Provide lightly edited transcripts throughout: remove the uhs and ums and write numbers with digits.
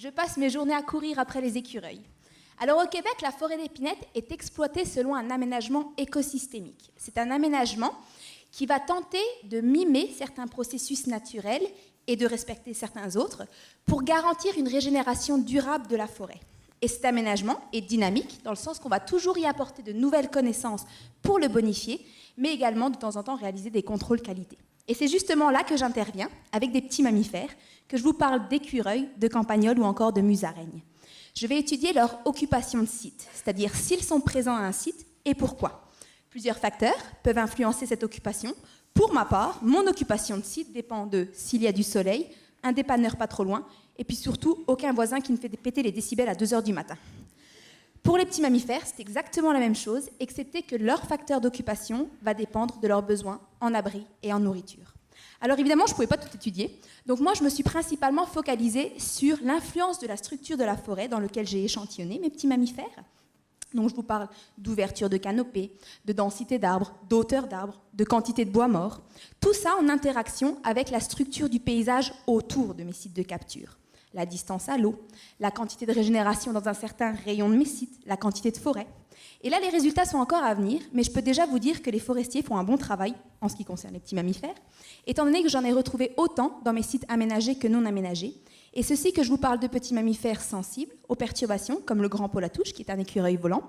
je passe mes journées à courir après les écureuils. Alors au Québec, la forêt d'épinette est exploitée selon un aménagement écosystémique. C'est un aménagement qui va tenter de mimer certains processus naturels et de respecter certains autres pour garantir une régénération durable de la forêt. Et cet aménagement est dynamique dans le sens qu'on va toujours y apporter de nouvelles connaissances pour le bonifier, mais également de temps en temps réaliser des contrôles qualité. Et c'est justement là que j'interviens avec des petits mammifères, que je vous parle d'écureuils, de campagnols ou encore de musaraignes. Je vais étudier leur occupation de site, c'est-à-dire s'ils sont présents à un site et pourquoi. Plusieurs facteurs peuvent influencer cette occupation. Pour ma part, mon occupation de site dépend de s'il y a du soleil, un dépanneur pas trop loin, et puis surtout aucun voisin qui me fait péter les décibels à 2 h du matin. Pour les petits mammifères, c'est exactement la même chose, excepté que leur facteur d'occupation va dépendre de leurs besoins en abri et en nourriture. Alors évidemment, je ne pouvais pas tout étudier, donc moi je me suis principalement focalisée sur l'influence de la structure de la forêt dans laquelle j'ai échantillonné mes petits mammifères. Donc je vous parle d'ouverture de canopée, de densité d'arbres, d'auteur d'arbres, de quantité de bois mort. Tout ça en interaction avec la structure du paysage autour de mes sites de capture. La distance à l'eau, la quantité de régénération dans un certain rayon de mes sites, la quantité de forêt. Et là, les résultats sont encore à venir, mais je peux déjà vous dire que les forestiers font un bon travail en ce qui concerne les petits mammifères, étant donné que j'en ai retrouvé autant dans mes sites aménagés que non aménagés. Et ceci que je vous parle de petits mammifères sensibles aux perturbations, comme le grand pôle-à-touche, qui est un écureuil volant,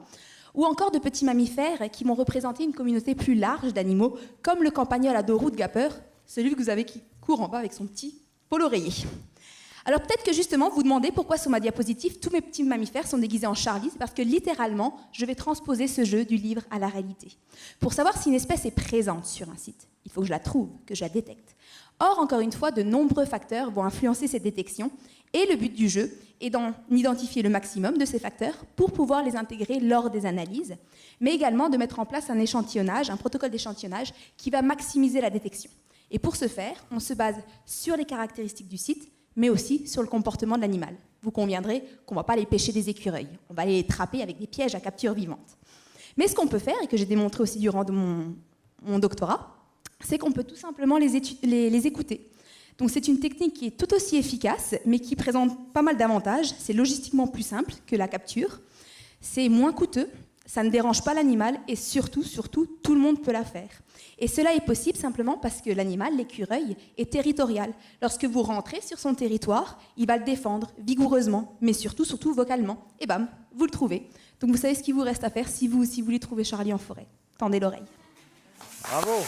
ou encore de petits mammifères qui vont représenter une communauté plus large d'animaux, comme le campagnol à 2 roues de Gapeur, celui que vous avez qui court en bas avec son petit pôle oreiller. Alors peut-être que justement, vous demandez pourquoi sur ma diapositive, tous mes petits mammifères sont déguisés en Charlie. C'est parce que littéralement, je vais transposer ce jeu du livre à la réalité. Pour savoir si une espèce est présente sur un site, il faut que je la trouve, que je la détecte. Or, encore une fois, de nombreux facteurs vont influencer cette détection. Et le but du jeu est d'en identifier le maximum de ces facteurs pour pouvoir les intégrer lors des analyses, mais également de mettre en place un échantillonnage, un protocole d'échantillonnage qui va maximiser la détection. Et pour ce faire, on se base sur les caractéristiques du site, mais aussi sur le comportement de l'animal. Vous conviendrez qu'on ne va pas aller pêcher des écureuils, on va aller les trapper avec des pièges à capture vivante. Mais ce qu'on peut faire, et que j'ai démontré aussi durant mon doctorat, c'est qu'on peut tout simplement les écouter. Donc c'est une technique qui est tout aussi efficace, mais qui présente pas mal d'avantages. C'est logistiquement plus simple que la capture, c'est moins coûteux, ça ne dérange pas l'animal, et surtout, tout le monde peut la faire. Et cela est possible simplement parce que l'animal, l'écureuil, est territorial. Lorsque vous rentrez sur son territoire, il va le défendre vigoureusement, mais surtout vocalement. Et bam, vous le trouvez. Donc vous savez ce qu'il vous reste à faire si vous voulez trouver Charlie en forêt. Tendez l'oreille. Bravo!